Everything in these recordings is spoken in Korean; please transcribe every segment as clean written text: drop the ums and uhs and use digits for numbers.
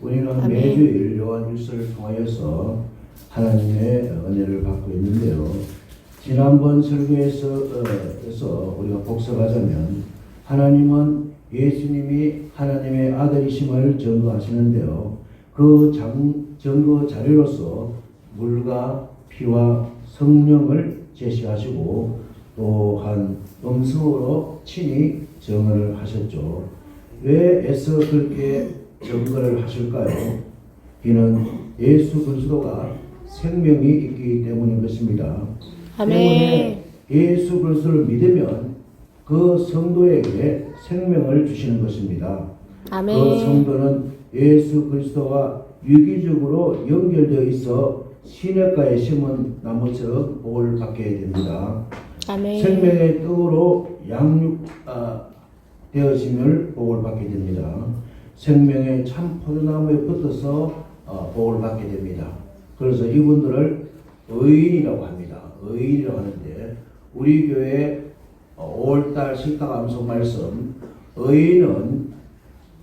우리는 아멘. 매주일 요한일서를 통하여서 하나님의 은혜를 받고 있는데요. 지난번 설교에서 우리가 복습하자면 하나님은 예수님이 하나님의 아들이심을 증거하시는데요. 그 증거 자료로서 물과 피와 성령을 제시하시고 또한 음성으로 친히 증언을 하셨죠. 왜 애써 그렇게 증거를 하실까요? 이는 예수 그리스도가 생명이 있기 때문인 것입니다. 아멘. 때문에 예수 그리스도를 믿으면 그 성도에게 생명을 주시는 것입니다. 아멘. 그 성도는 예수 그리스도와 유기적으로 연결되어 있어 시냇가에 심은 나무처럼 복을 받게 됩니다. 아멘. 생명의 떡으로 되어짐을 복을 받게 됩니다. 생명의 참 포도나무에 붙어서 복을 받게 됩니다. 그래서 이분들을 의인이라고 합니다. 의인이라고 하는데 우리 교회 5월달 식탁 암송 말씀, 의인은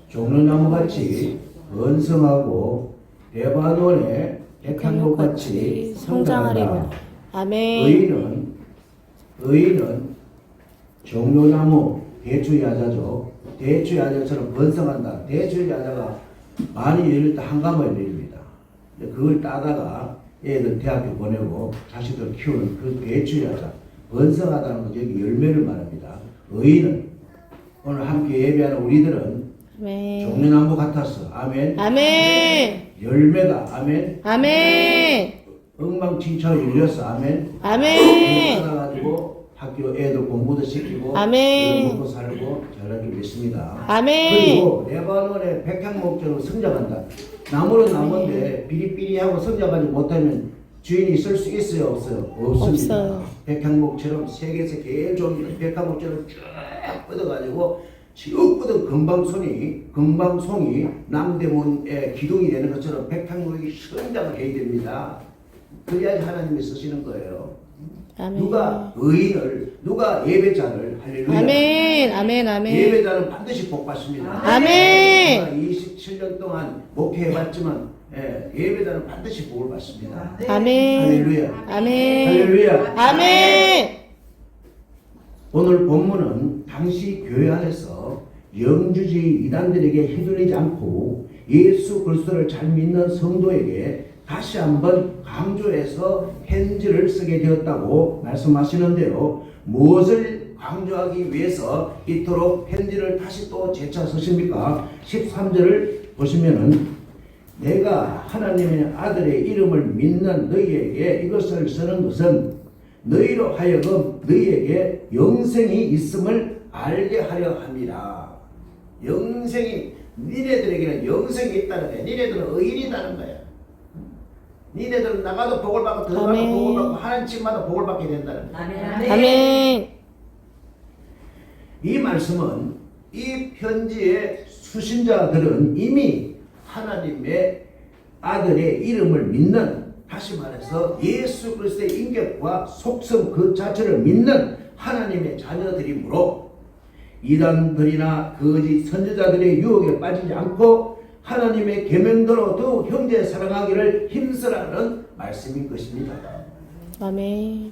종려나무같이 번성하고 레바논의 백향목같이 성장하리라. 아멘. 의인은 종려나무 대추야자죠. 대추야자처럼 번성한다. 대추야자가 많이 열릴 때 한가마에 열립니다. 그걸 따다가 애들 대학교 보내고 자식들 키우는 그 대추야자, 번성하다는 것 여기 열매를 말합니다. 의인은 오늘 함께 예배하는 우리들은 아멘. 종려나무 같았어. 아멘. 아멘. 열매가 아멘. 아멘. 엉망진창 열렸어. 아멘. 아멘. 살아가지고 학교 애들 공부도 시키고 아멘. 먹고 살고 잘하기 위해서입니다. 아멘. 그리고 레바논의 백향목처럼 성장한다. 나무는 나무인데 비리비리하고 성장하지 못하면 주인이 쓸 수 있어요? 없어요? 없습니다. 없어요. 백향목처럼 세계에서 제일 좋은 백향목처럼 쭉 뻗어가지고 쭉 뻗은 금방송이 남대문의 기둥이 되는 것처럼 백향목이 성장을 해야 됩니다. 그래야지 하나님이 쓰시는 거예요. 아멘. 누가 의인을, 누가 예배자를, 할렐루야. 아멘. 아멘. 아멘. 예배자는 반드시 복 받습니다. 아멘. 제가 27년 동안 목회해봤지만 예배자는 반드시 복을 받습니다. 아멘. 할렐루야. 아멘. 할렐루야. 아멘. 오늘 본문은 당시 교회 안에서 영주주의 이단들에게 휘둘리지 않고 예수 그리스도를 잘 믿는 성도에게 다시 한번 강조해서 편지를 쓰게 되었다고 말씀하시는데요. 무엇을 강조하기 위해서 이토록 편지를 다시 또 재차 쓰십니까? 13절을 보시면은 내가 하나님의 아들의 이름을 믿는 너희에게 이것을 쓰는 것은 너희로 하여금 너희에게 영생이 있음을 알게 하려 합니다. 영생이, 니네들에게는 영생이 있다는 거야. 니네들은 의인이라는 거야. 니네들은 나가도 복을 받고 들어가도 아멘. 복을 받고 하는 집마다 복을 받게 된다는 거야. 아멘. 이 말씀은 이 편지의 수신자들은 이미 하나님의 아들의 이름을 믿는, 다시 말해서 예수 그리스도의 인격과 속성 그 자체를 믿는 하나님의 자녀들이므로 이단들이나 거짓 선지자들의 유혹에 빠지지 않고 하나님의 계명대로 더욱 형제 사랑하기를 힘쓰라는 말씀인 것입니다. 아멘.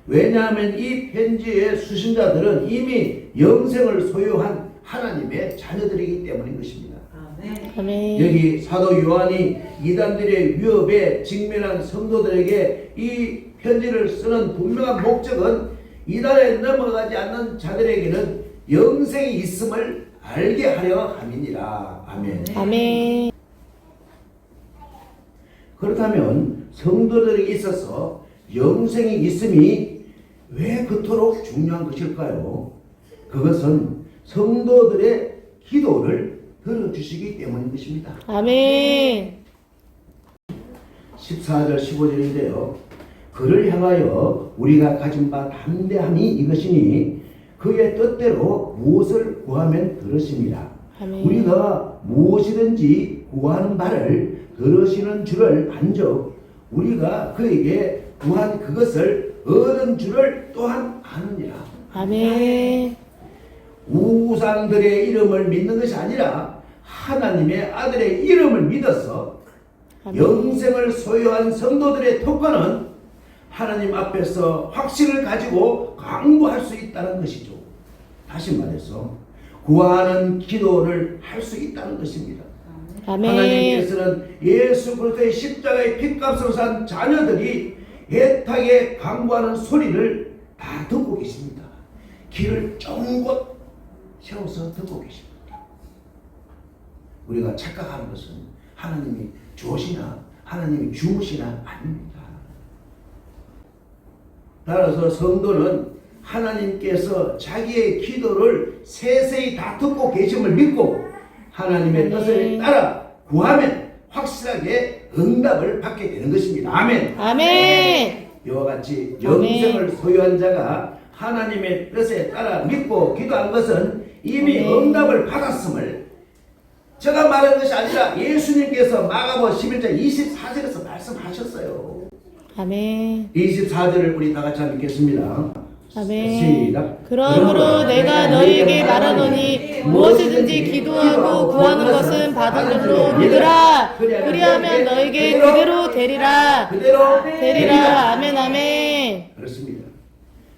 왜냐하면 이 편지의 수신자들은 이미 영생을 소유한 하나님의 자녀들이기 때문인 것입니다. 아멘. 여기 사도 요한이 이단들의 위협에 직면한 성도들에게 이 편지를 쓰는 분명한 목적은 이단에 넘어가지 않는 자들에게는 영생이 있음을 알게 하려 함이니라. 아멘. 아멘. 그렇다면 성도들에게 있어서 영생이 있음이 왜 그토록 중요한 것일까요? 그것은 성도들의 기도를 들어주시기 때문인 것입니다. 아멘. 14절 15절인데요. 그를 향하여 우리가 가진 바 담대함이 이것이니 그의 뜻대로 무엇을 구하면 들으십니다. 아멘. 우리가 무엇이든지 구하는 바를 들으시는 줄을 안적 우리가 그에게 구한 그것을 얻은 줄을 또한 아느니라. 아멘. 우상들의 이름을 믿는 것이 아니라 하나님의 아들의 이름을 믿어서 아멘. 영생을 소유한 성도들의 특권은 하나님 앞에서 확신을 가지고 강구할 수 있다는 것이죠. 다시 말해서 구하는 기도를 할 수 있다는 것입니다. 아멘. 하나님께서는 예수 그리스도의 십자가의 핏값으로 산 자녀들이 애타게 강구하는 소리를 다 듣고 계십니다. 길을 쫑곳 세워서 듣고 계십니다. 우리가 착각하는 것은 하나님이 주시나 하나님이 주무시나 아닙니다. 따라서 성도는 하나님께서 자기의 기도를 세세히 다 듣고 계심을 믿고 하나님의 뜻을 따라 구하면 확실하게 응답을 받게 되는 것입니다. 아멘. 아멘. 이와 같이 영생을 소유한 자가 하나님의 뜻에 따라 믿고 기도한 것은 이미 응답을 받았음을 제가 말하는 것이 아니라 예수님께서 마가복음 11장 24절에서 말씀하셨어요. 아멘. 24절을 우리 다 같이 한번 읽겠습니다. 아멘. 시작. 그러므로 내가 너희에게 말하노니 무엇이든지 기도하고 구하는 것은 받은 줄로 믿으라. 그리하면 너에게 그대로 되리라. 되리라. 아멘. 아멘. 그렇습니다.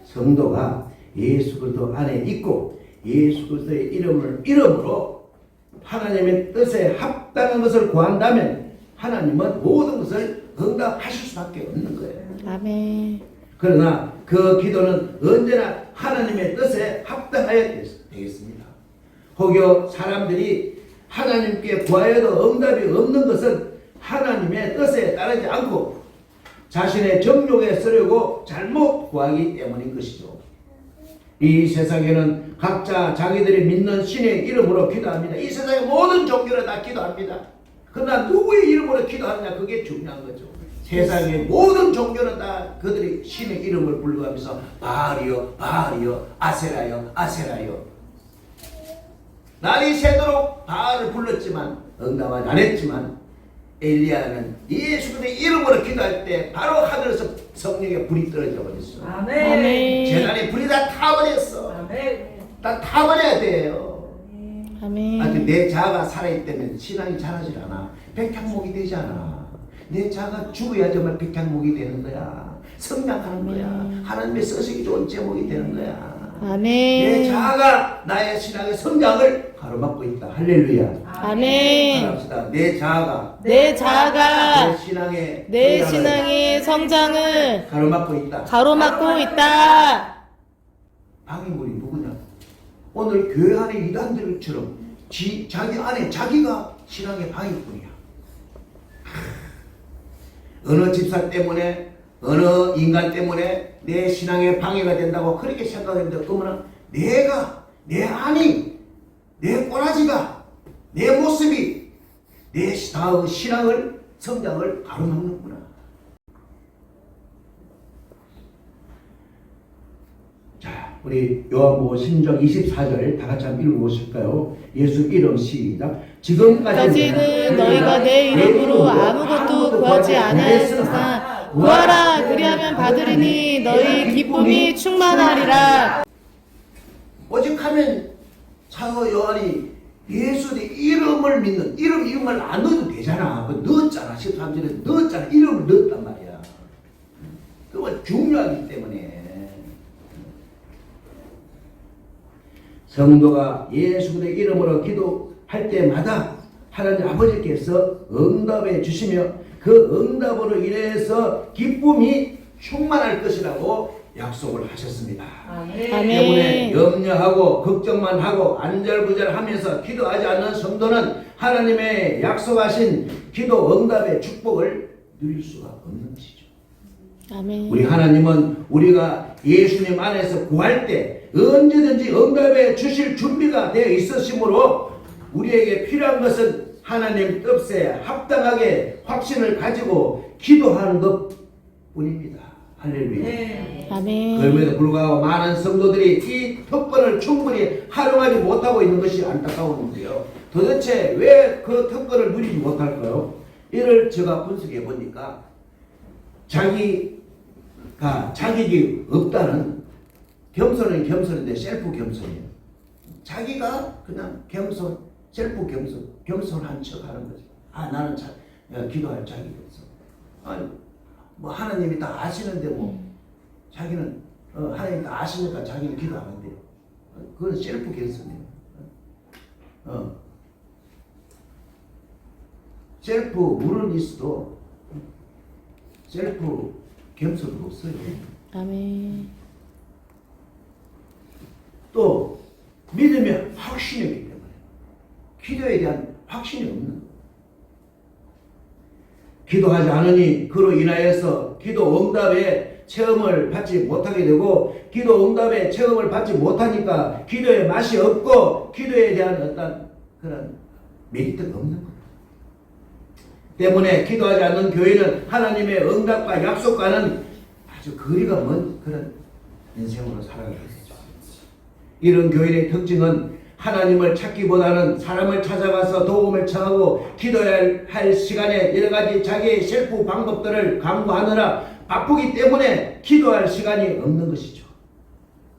성도가 예수 그리스도 안에 있고 예수 그리스도의 이름으로 하나님의 뜻에 합당한 것을 구한다면 하나님은 모든 것을 응답하실 수밖에 없는 거예요. 아멘. 그러나 그 기도는 언제나 하나님의 뜻에 합당하여야 되겠습니다. 혹여 사람들이 하나님께 구하여도 응답이 없는 것은 하나님의 뜻에 따르지 않고 자신의 정욕에 쓰려고 잘못 구하기 때문인 것이죠. 이 세상에는 각자 자기들이 믿는 신의 이름으로 기도합니다. 이 세상의 모든 종교는 다 기도합니다. 그러나 누구의 이름으로 기도하느냐 그게 중요한 거죠. 세상의 모든 종교는 다 그들이 신의 이름을 불러가면서 바알이여 바알이여 아세라여 아세라여 날이 새도록 바알을 불렀지만 응답하지 않았지만 엘리야는 예수 그리스도의 이름으로 기도할 때 바로 하늘에서 성령의 불이 떨어져 버렸어. 아멘. 재단에 불이 다 타버렸어. 다 타버려야 돼요. 아멘. 아직 내 자아가 살아있다면 신앙이 자라질 않아. 백향목이 되지 않아. 내 자아가 죽어야 정말 백향목이 되는 거야. 성장하는 거야. 하나님의 쓰시기 좋은 제목이 되는 거야. 아멘. 내 자아가 나의 신앙의 성장을 가로막고 있다. 할렐루야. 아멘. 합시다. 내 자아가 내 자아가 내 신앙의 신앙의 성장을 가로막고 있다. 가로막고 있다. 방해물이 누구냐? 오늘 교회 안에 이단들처럼 자기 안에 자기가 신앙의 방해꾼이야. 어느 집사 때문에 어느 인간 때문에 내 신앙에 방해가 된다고 그렇게 생각했는데 그러면 내가 내 안이 내 꼬라지가 내 모습이 내 신앙을 성장을 가로막는구나. 자, 우리 요한복음 10장 24절 다 같이 한번 읽어보실까요? 예수 이름 시작. 지금까지는 너희가 내 이름으로 아무것도 구하지 아니하였으나 구하라. 그리하면 받으리니 너희 기쁨이 충만하리라. 오직하면 사도 요한이 예수의 이름을 믿는 이름을 안 넣어도 되잖아. 그 넣었잖아. 13절에 넣었잖아. 이름을 넣었단 말이야. 그건 중요하기 때문에 성도가 예수 그리스도의 이름으로 기도할 때마다 하나님 아버지께서 응답해 주시며 그 응답으로 인해서 기쁨이 충만할 것이라고 약속을 하셨습니다. 때문에 염려하고 걱정만 하고 안절부절하면서 기도하지 않는 성도는 하나님의 약속하신 기도 응답의 축복을 누릴 수가 없는 것이죠. 아멘. 우리 하나님은 우리가 예수님 안에서 구할 때 언제든지 응답해 주실 준비가 되어 있으시므로 우리에게 필요한 것은 하나님 뜻에 합당하게 확신을 가지고 기도하는 것 뿐입니다. 할렐루야. 아멘. 그럼에도 불구하고 많은 성도들이 이 특권을 충분히 활용하지 못하고 있는 것이 안타까운데요. 도대체 왜 그 특권을 누리지 못할까요? 이를 제가 분석해 보니까 자격이 없다는 겸손은 겸손인데 셀프 겸손이에요. 자기가 그냥 겸손, 셀프 겸손한 척 하는 거죠. 아, 나는 기도할 자격이 없어. 아니, 뭐 하나님이 다 아시는데 뭐 자기는 하나님 다 아시니까 자기는 기도 안 한대요. 그건 셀프 겸손이에요. 셀프 물은 있어도 셀프 겸손은 없어요. 아멘. 또 믿음이 확신이 있기 때문에 기도에 대한 확신이 없는 거예요. 기도하지 않으니 그로 인하여서 기도 응답의 체험을 받지 못하게 되고 기도 응답의 체험을 받지 못하니까 기도에 맛이 없고 기도에 대한 어떤 그런 메리트가 없는 거예요. 때문에 기도하지 않는 교회는 하나님의 응답과 약속과는 아주 거리가 먼 그런 인생으로 살아가게 되죠. 이런 교인의 특징은 하나님을 찾기보다는 사람을 찾아가서 도움을 청하고 기도해야 할 시간에 여러 가지 자기의 셀프 방법들을 강구하느라 바쁘기 때문에 기도할 시간이 없는 것이죠.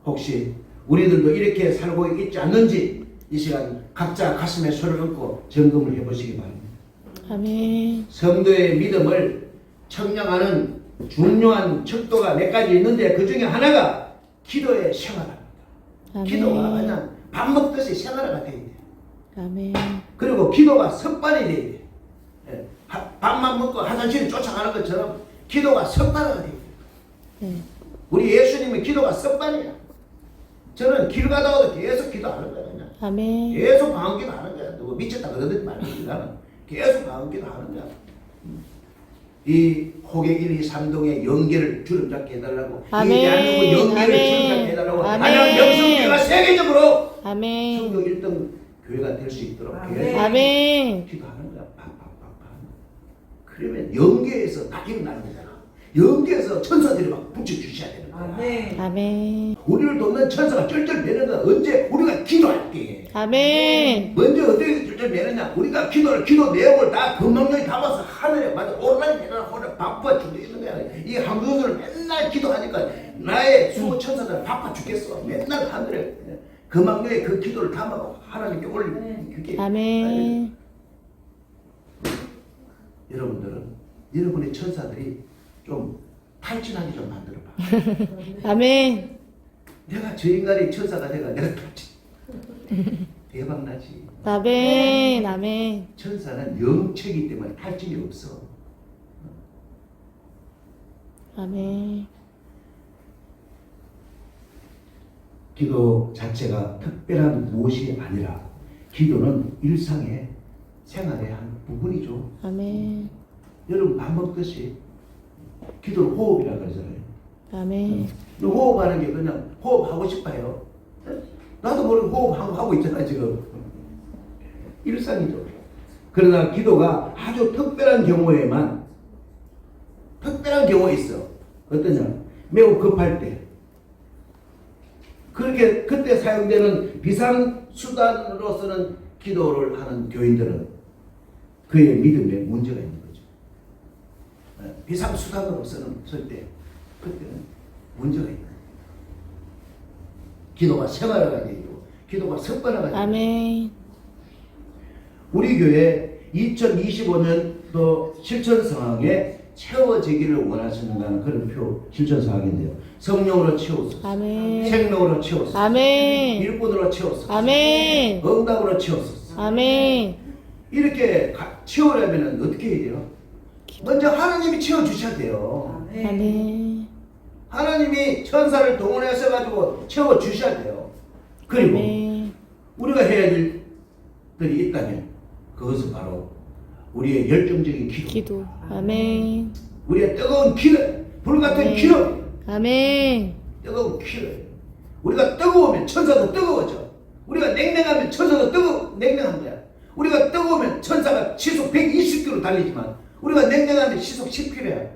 혹시 우리들도 이렇게 살고 있지 않는지 이 시간 각자 가슴에 손을 얹고 점검을 해보시기 바랍니다. 아멘. 성도의 믿음을 측량하는 중요한 척도가 몇 가지 있는데 그 중에 하나가 기도의 생활입니다. 아멘. 기도가 그냥 밥 먹듯이 생활화가 돼야 돼요. 아멘. 그리고 기도가 습관이 돼야 돼요. 예, 밥만 먹고 화장실에 쫓아가는 것처럼 기도가 습관화가 돼야 돼요. 네. 우리 예수님은 기도가 습관이야. 저는 길 가다가도 계속 기도하는 거야. 그냥. 아멘. 계속 방언 기도하는 거야. 누구 미쳤다 그러든지 말든지 나는 계속 방언 기도하는 거야. 이 호객 1, 2, 3동의 연계를 주름 잡게 해달라고 아멘. 이 대한민국 연계를 아멘. 주름 잡게 해달라고 아멘. 한양 명성교회가 세계적으로 아멘. 성경 1등 교회가 될 수 있도록 계속 아멘. 기도하는 거야. 팍팍팍팍. 그러면 연계에서 다 일어나는 거잖아. 연계에서 천사들이 막 붙여주셔야 되는 거야. 아멘. 우리를 돕는 천사가 쩔쩔 매는 건 언제 우리가 기도할 때. 아멘. 먼저 어떻게 쩔쩔 매느냐. 우리가 기도 내용을 다 금방령이 담아서 하늘에 맞아 오르락 내리락 오르락 바빠 죽겠는 거야. 이 한국인을 맨날 기도하니까 나의 수호 천사들은 바빠 죽겠어. 맨날 하늘에 금방령의 그 기도를 담아서 하나님께 올리는 그게 아멘. 여러분들은 여러분의 천사들이 좀 탈진하게 좀 만들어봐. 아멘. 내가 저 인간이 천사가 내가 탈진. 대박나지. 아멘. 아멘. 천사는 영체이기 때문에 탈진이 없어. 아멘. 기도 자체가 특별한 무엇이 아니라 기도는 일상의 생활의 한 부분이죠. 아멘. 여러분 밥 먹듯이 기도를 호흡이라고 그러잖아요. 아멘. 호흡하는 게 그냥 호흡하고 싶어요. 나도 모르게 호흡하고 있잖아 지금. 일상이죠. 그러나 기도가 아주 특별한 경우에만 특별한 경우가 있어. 어떠냐? 매우 급할 때. 그렇게 그때 사용되는 비상수단으로서는 기도를 하는 교인들은 그의 믿음에 문제가 있는 거죠. 비상수단으로서는 절대 그때는 문제가 있는 거예요. 기도가 생활화가 되고 기도가 습관화가 되고. 아멘. 우리 교회 2025년도 실천성황에 채워지기를 원하시는가는 그런 표 실천성황인데요. 성령으로 채워서 아멘. 생명으로 채워서 아멘. 일꾼으로 채워서 아멘. 응답으로 채워서 아멘. 이렇게 채우려면 어떻게 해야 돼요? 먼저 하나님이 채워주셔야 돼요. 아멘. 하나님이 천사를 동원하셔가지고 채워주셔야 돼요. 그리고 아멘. 우리가 해야 될 일이 있다면 그것은 바로 우리의 열정적인 기도. 기도. 아멘. 우리의 뜨거운 기도, 불같은 아멘. 기도, 아멘. 뜨거운 기도. 우리가 뜨거우면 천사도 뜨거워져. 우리가 냉랭하면 천사도 냉랭한 거야. 우리가 뜨거우면 천사가 시속 120km 달리지만 우리가 냉랭하면 시속 10km야.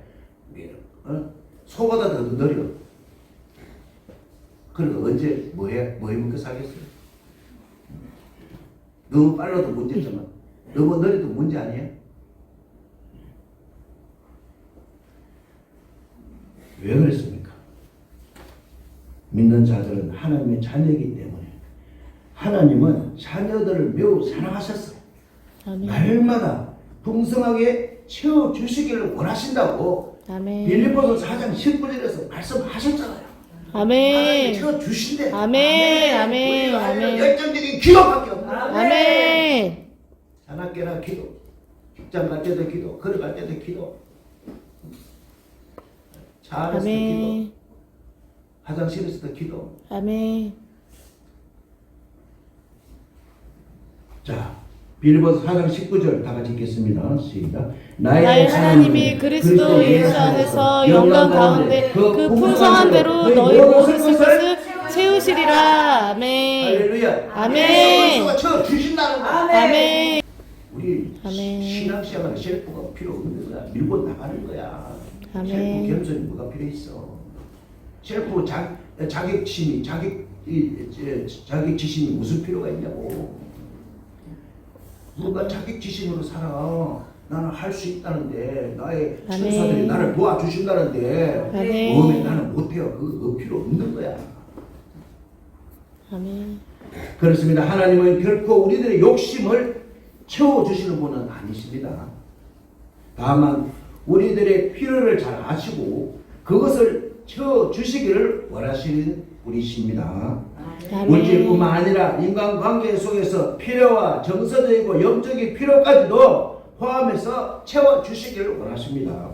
소보다 더 느려. 그러니까 언제 뭐해 먹고 살겠어요? 너무 빨라도 문제지만 너무 느려도 문제 아니야? 왜 그랬습니까? 믿는 자들은 하나님의 자녀이기 때문에 하나님은 자녀들을 매우 사랑하셨어요. 아멘. 날마다 풍성하게 채워주시기를 원하신다고 아멘. 빌립보서 4장 19절에서 말씀하셨잖아요. 아멘. 채워주신대. 아멘. 아멘. 우리가 하는 아멘. 열정적인 기도밖에 없는 거예요. 아멘. 자나깨나 기도, 직장 갈 때도 기도, 걸어갈 때도 기도, 차 안에서도 기도, 아멘. 화장실에서도 기도. 아멘. 자, 빌립보서 4장 19절 다 같이 읽겠습니다. 시작. 나의 하나님이 그리스도 예수 안에서 영광 가운데 그 풍성한 대로 너희 모든 것을 채우시리라. 아멘. 할렐루야. 아멘. 예수가 채워 주신다는 거. 아멘. 우리 아멘. 신앙생활에 셀프가 필요 없는 거야. 밀고 나가는 거야. 아멘. 셀프 겸손이 뭐가 필요 있어? 셀프 자격심이 자격지심이 무슨 필요가 있냐고. 누가 자격지심으로 살아. 나는 할 수 있다는데 나의 아멘. 천사들이 나를 도와주신다는데 아멘. 왜 나는 못해요? 그거 필요 없는 거야. 아멘. 그렇습니다. 하나님은 결코 우리들의 욕심을 채워주시는 분은 아니십니다. 다만 우리들의 필요를 잘 아시고 그것을 채워주시기를 원하시는 분이십니다. 아멘. 물질뿐만 아니라 인간관계 속에서 필요와 정서적이고 영적인 필요까지도 포함해서 채워주시기를 원하십니다.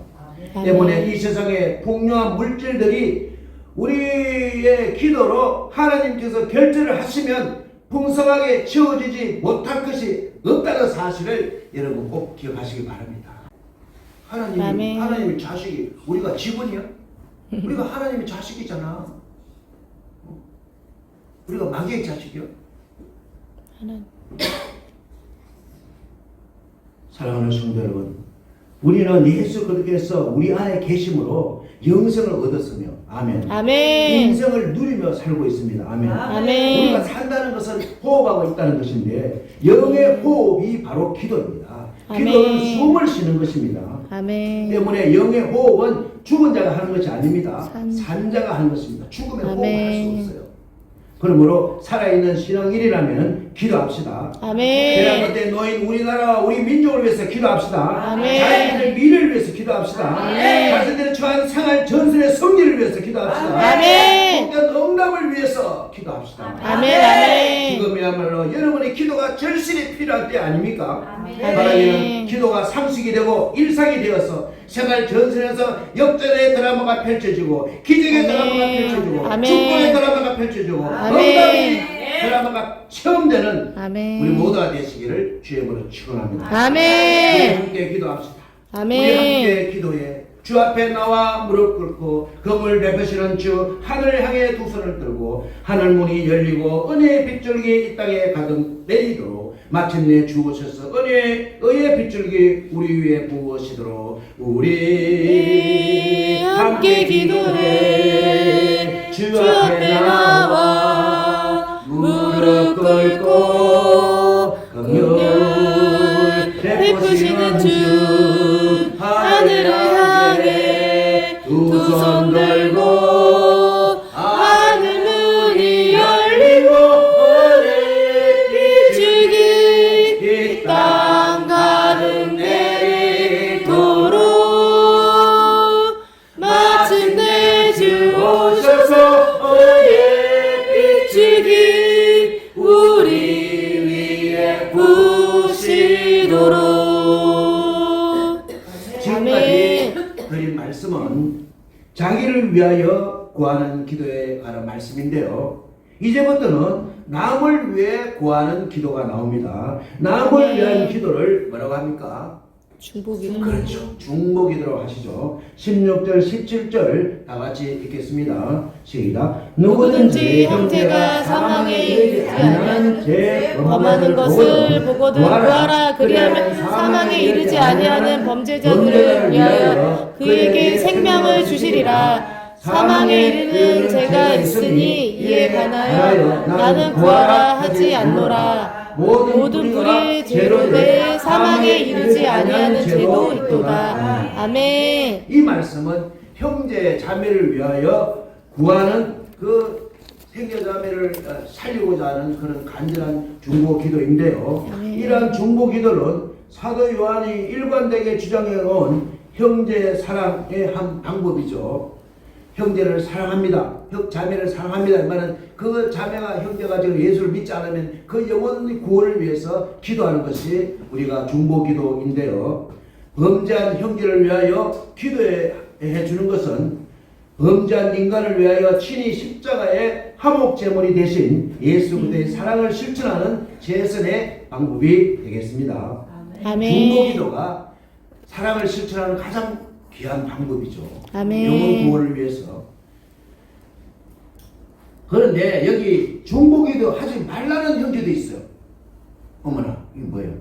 아멘. 때문에 이 세상의 풍요한 물질들이 우리의 기도로 하나님께서 결제를 하시면 풍성하게 채워지지 못할 것이 없다는 사실을 여러분 꼭 기억하시기 바랍니다. 아멘. 하나님의 자식이 우리가 직원이야? 우리가 하나님의 자식이잖아. 우리가 마귀의 자식이야? 하나님. 사랑하는 성도 여러분, 우리는 예수 그리스도께서 우리 안에 계심으로 영생을 얻었으며, 아멘. 아멘. 인생을 누리며 살고 있습니다. 아멘. 아멘. 우리가 산다는 것은 호흡하고 있다는 것인데 영의 호흡이 바로 기도입니다. 아멘. 기도는 숨을 쉬는 것입니다. 아멘. 때문에 영의 호흡은 죽은 자가 하는 것이 아닙니다. 산. 산 자가 하는 것입니다. 죽음의 호흡을 할 아멘. 수 없어요. 그러므로 살아있는 신앙인이라면 기도합시다. 아멘. 대란 때 놓인 우리나라와 우리 민족을 위해서 기도합시다. 아멘. 자신들의 미래를 위해서 기도합시다. 아멘. 자신들의 처한 상할 전선의 성리를 위해서 기도합시다. 아멘. 복된 응답을 위해서 기도합시다. 아멘. 아멘. 지금이야말로 여러분의 기도가 절실히 필요할 때 아닙니까? 아멘. 하나님은 기도가 상식이 되고 일상이 되어서 생활 전선에서 역전의 드라마가 펼쳐지고 기적의 아멘. 드라마가 펼쳐지고 아멘. 축복의 드라마가 펼쳐지고 아멘. 응답의 드라마가 체험되는 아멘. 우리 모두가 되시기를 주의 이름으로 축원합니다. 우리 아멘. 함께 기도합시다. 우리 아멘. 함께 기도해 주 앞에 나와 무릎 꿇고 금을 베푸시는 주 하늘을 향해 두 손을 들고 하늘 문이 열리고 은혜의 빗줄기 이 땅에 가득 내리도록 마침내 주오셔서 의의 빗줄기 우리 위에 부으시도록 우리 함께 기도해 주 앞에 나와 무릎 꿇고 금을 베푸시는 주 하늘을 향해 두 손 들고 하늘 문이 열리고 은혜의 빗줄기 이 땅 가득 내리도록 마침내 주 오셔서 의의 빗줄기 우리 위에 부으시도록. 지금까지 드린 말씀은 자기를 위하여 구하는 기도에 관한 말씀인데요. 이제부터는 남을 위해 구하는 기도가 나옵니다. 남을 위한 기도를 뭐라고 합니까? 중복이. 그렇죠. 중보기도로 하시죠. 16절, 17절 다 같이 읽겠습니다. 시작. 누구든지 형제가 사망에 이르지 아니하는 죄 범하는 것을 보거든 구하라. 그리하면 사망에 이르지 아니하는 범죄자들을 위하여 그에게 생명을 주시리라. 사망에 이르는 죄가 있으니 이에 관하여 나는 구하라 하지 않노라. 모든 불의 죄로 내 사망에 이르지 아니하는 죄도 있도다. 아멘. 이 말씀은 형제 자매를 위하여 구하는 그 형제자매를 살리고자 하는 그런 간절한 중보 기도인데요. 아멘. 이러한 중보 기도는 사도 요한이 일관되게 주장해 온 형제 사랑의 한 방법이죠. 형제를 사랑합니다. 자매를 사랑합니다. 말은 그 자매가 형제가 지금 예수를 믿지 않으면 그 영혼의 구원을 위해서 기도하는 것이 우리가 중보 기도인데요. 범죄한 형제를 위하여 기도해 주는 것은 범죄한 인간을 위하여 친히 십자가의 화목 제물이 되신 예수 그리스도의 사랑을 실천하는 최선의 방법이 되겠습니다. 아멘. 중보 기도가 사랑을 실천하는 가장 귀한 방법이죠. 아멘. 영혼 구원을 위해서. 그런데 여기 중보 기도 하지 말라는 형제도 있어요. 어머나, 이게 뭐예요?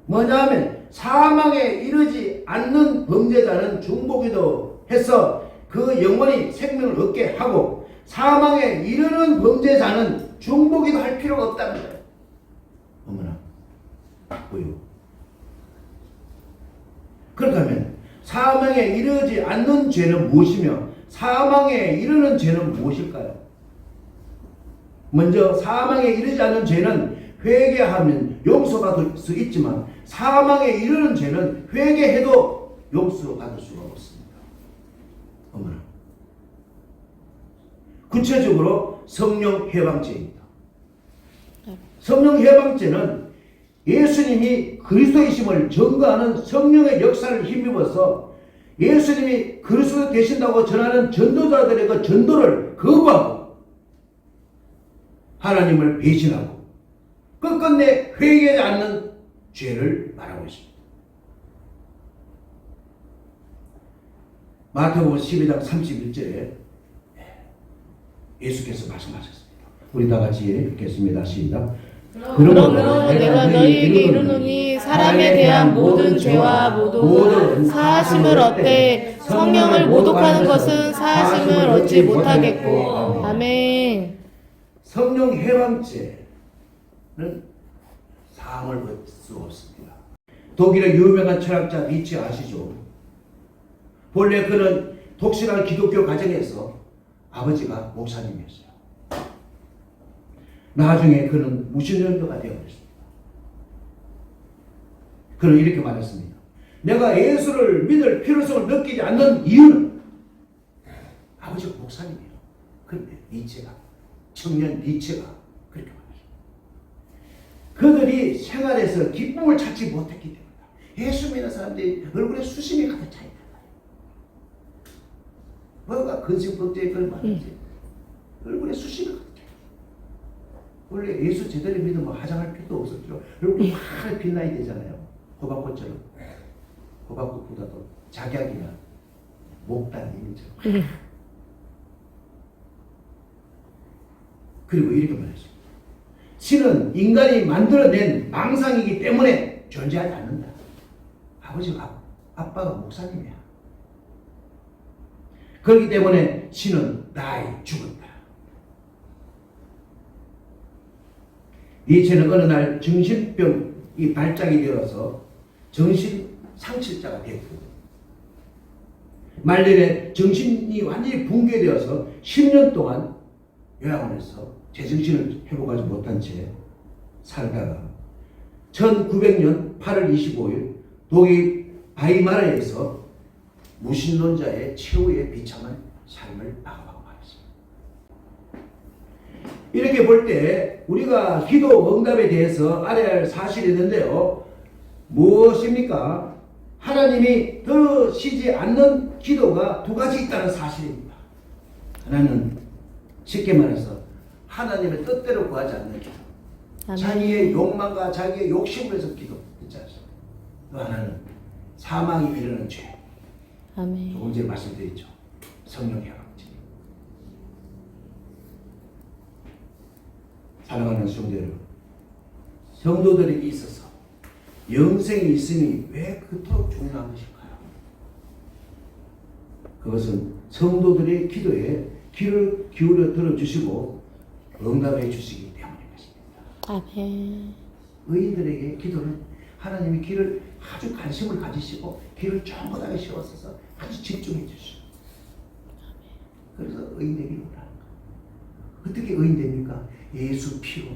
뭐냐면 사망에 이르지 않는 범죄자는 중보 기도 해서 그 영혼이 생명을 얻게 하고 사망에 이르는 범죄자는 중보 기도 할 필요가 없다는 거예요. 어머나, 뭐요? 그렇다면 사망에 이르지 않는 죄는 무엇이며 사망에 이르는 죄는 무엇일까요? 먼저 사망에 이르지 않는 죄는 회개하면 용서받을 수 있지만 사망에 이르는 죄는 회개해도 용서받을 수가 없습니다. 어머나. 구체적으로 성령 해방죄입니다. 성령 해방죄는 예수님이 그리스도이심을 증거하는 성령의 역사를 힘입어서 예수님이 그리스도 되신다고 전하는 전도자들의 그 전도를 거부하고 하나님을 배신하고 끝끝내 회개하지 않는 죄를 말하고 있습니다. 마태복음 12장 31절에 예수께서 말씀하셨습니다. 우리 다 같이 읽겠습니다. 시작. 그러므로 내가 너희에게 이르노니 사람에 대한 모든 죄와 모든 사하심을 얻되 성령을 모독하는 것은 사하심을 얻지 못하겠고. 아멘. 성령 해방죄는 사함을 받을 수 없습니다. 독일의 유명한 철학자 니체 아시죠? 본래 그는 독실한 기독교 가정에서 아버지가 목사님이었어요. 나중에 그는 무신론자가 되어버렸습니다. 그는 이렇게 말했습니다. 내가 예수를 믿을 필요성을 느끼지 않는 이유는 아버지가 목사님이에요. 그런데 니체가, 청년 니체가 그렇게 말했습니다. 그들이 생활에서 기쁨을 찾지 못했기 때문이다. 예수 믿는 사람들이 얼굴에 수심이 가득 차 있다. 뭐가 근심걱정이 그런 말이지. 얼굴에 수심이 가득 차 있다. 원래 예수 제대로 믿으면 화장할 필요도 없었죠. 얼굴이 확 빛나야 되잖아요. 호박꽃처럼. 호박꽃보다도 작약이나 목단 이미처럼. 그리고 이렇게 말했습니다. 신은 인간이 만들어낸 망상이기 때문에 존재하지 않는다. 아빠가 목사님이야. 그렇기 때문에 신은 나이 죽었다. 니체는 어느 날 정신병이 발작이 되어서 정신 상실자가 되었고 말년에 정신이 완전히 붕괴되어서 10년 동안 요양원에서 제정신을 회복하지 못한 채 살다가 1900년 8월 25일 독일 바이마르에서 무신론자의 최후의 비참한 삶을 나가고 말았습니다. 이렇게 볼 때 우리가 기도 응답에 대해서 알아야 할 사실이 있는데요. 무엇입니까? 하나님이 들으시지 않는 기도가 두 가지 있다는 사실입니다. 하나는 쉽게 말해서 하나님의 뜻대로 구하지 않는 기도. 아멘. 자기의 욕망과 자기의 욕심에서 기도. 있지 않습니까? 또 하나는 사망이 이르는 죄. 아멘. 조금 전에 말씀드렸죠. 성령 해방죄. 사랑하는 성도 여러분, 성도들에게 있어서 영생이 있으니 왜 그토록 중요한 것일까요? 그것은 성도들의 기도에 귀를 기울여 들어주시고 응답해 주시기 때문인 것입니다. 아멘. 의인들에게 기도는 하나님이 귀를 아주 관심을 가지시고 귀를 쫑긋하게 씌워서 아주 집중해 주시고 그래서 의인에게 원하는 거예요. 어떻게 의인 됩니까? 예수 피로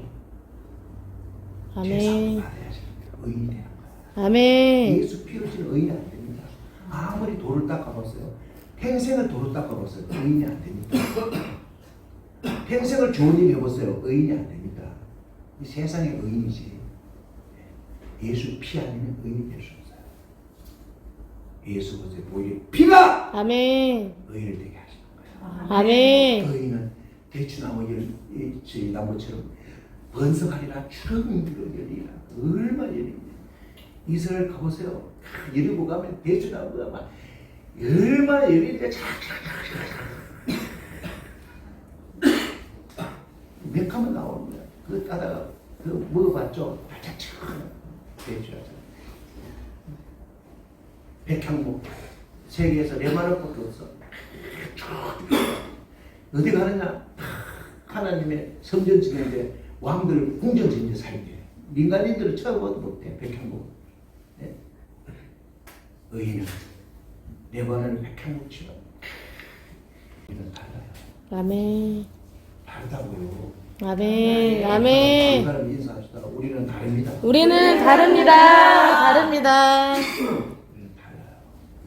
아멘. 죄사함을 받아야지 의인이 되는 거예요. 아멘. 예수 피 없이는 의인이 안 됩니다. 아무리 돌을 닦아봤어요. 평생을 돌을 닦아봤어요. 의인이 안 됩니다. 평생을 좋은 일 해봤어요. 의인이 안 됩니다. 이 세상의 의인이지. 예수 피 아니면 의인이 될 수 없어요. 예수 그리스도의 보혈의 피가 아멘. 의인을 되게 하시는 거예요. 아멘. 의인은 대추나무 나무처럼 번성하리라 주렁주렁 열리라. 얼마나 열립니다. 이스라엘 가보세요. 여리고 가면 대추나무가 막 얼마나 열리니까 몇 가면 나옵니다. 그거 따다가 그거 먹어봤죠? 발자취 대추라죠. 백향목 세계에서 4만원밖에 없어. 어디 가느냐? 하나님의 성전 지는데 왕들 궁전 지는데 살게. 민간인들은 쳐다보도 못해. 백향목. 네? 의인은 4만원을 백향목 치러. 이건 달라요. 아멘. 다르다고요. 아멘. 아멘. 사람 인사하시다. 우리는 다릅니다. 우리는 다릅니다. 다릅니다. 우리는 달라요.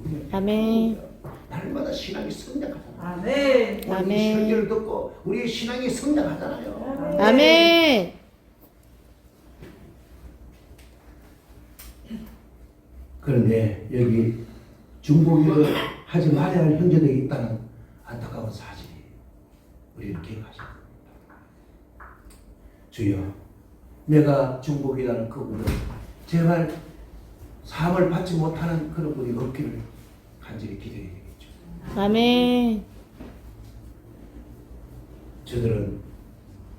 우리는 아멘. 날마다 신앙이 성장하잖아요. 아멘. 아멘. 설교를 듣고 우리의 신앙이 성장하잖아요. 아멘. 그런데 여기 중보기를 하지 말아야 할 형제들이 있다는 안타까운 사실이 우리는 기억하셔야 됩니다. 주여, 내가 중보기라는 그분을 제발 사함을 받지 못하는 그런 분이 없기를 간절히 기도해야 되겠죠. 아멘. 저들은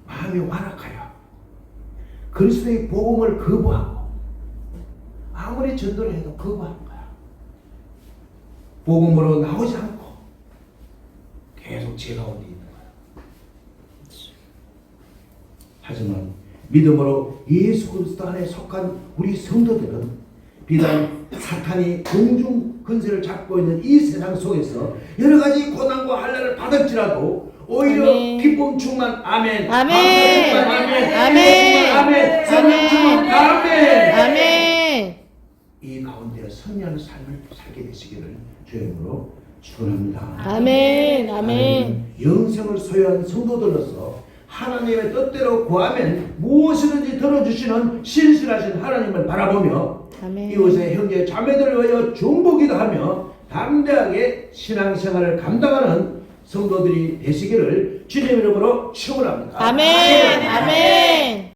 마음이 완악하여 그리스도의 복음을 거부하고 아무리 전도를 해도 거부하는 거야. 복음으로 나오지 않고 계속 죄 가운데 있는 거야. 하지만 믿음으로 예수 그리스도 안에 속한 우리 성도들은 비단 사탄이 공중 근세를 잡고 있는 이 세상 속에서 여러 가지 고난과 한란을 받을지라도 오히려 아멘. 기쁨 충만 아멘. 아멘. 아멘. 아멘. 아멘. 성령 충만 아멘. 아멘. 이 가운데 선한 삶을 살게 되시기를 주님으로 축원합니다. 아멘. 아멘. 영생을 소유한 성도들로서 하나님의 뜻대로 구하면 무엇이든지 들어주시는 신실하신 하나님을 바라보며 아멘. 이웃의 형제 자매들을 위하여 중보기도 하며 담대하게 신앙생활을 감당하는 성도들이 되시기를 주님 이름으로 축원합니다. 아멘. 아멘.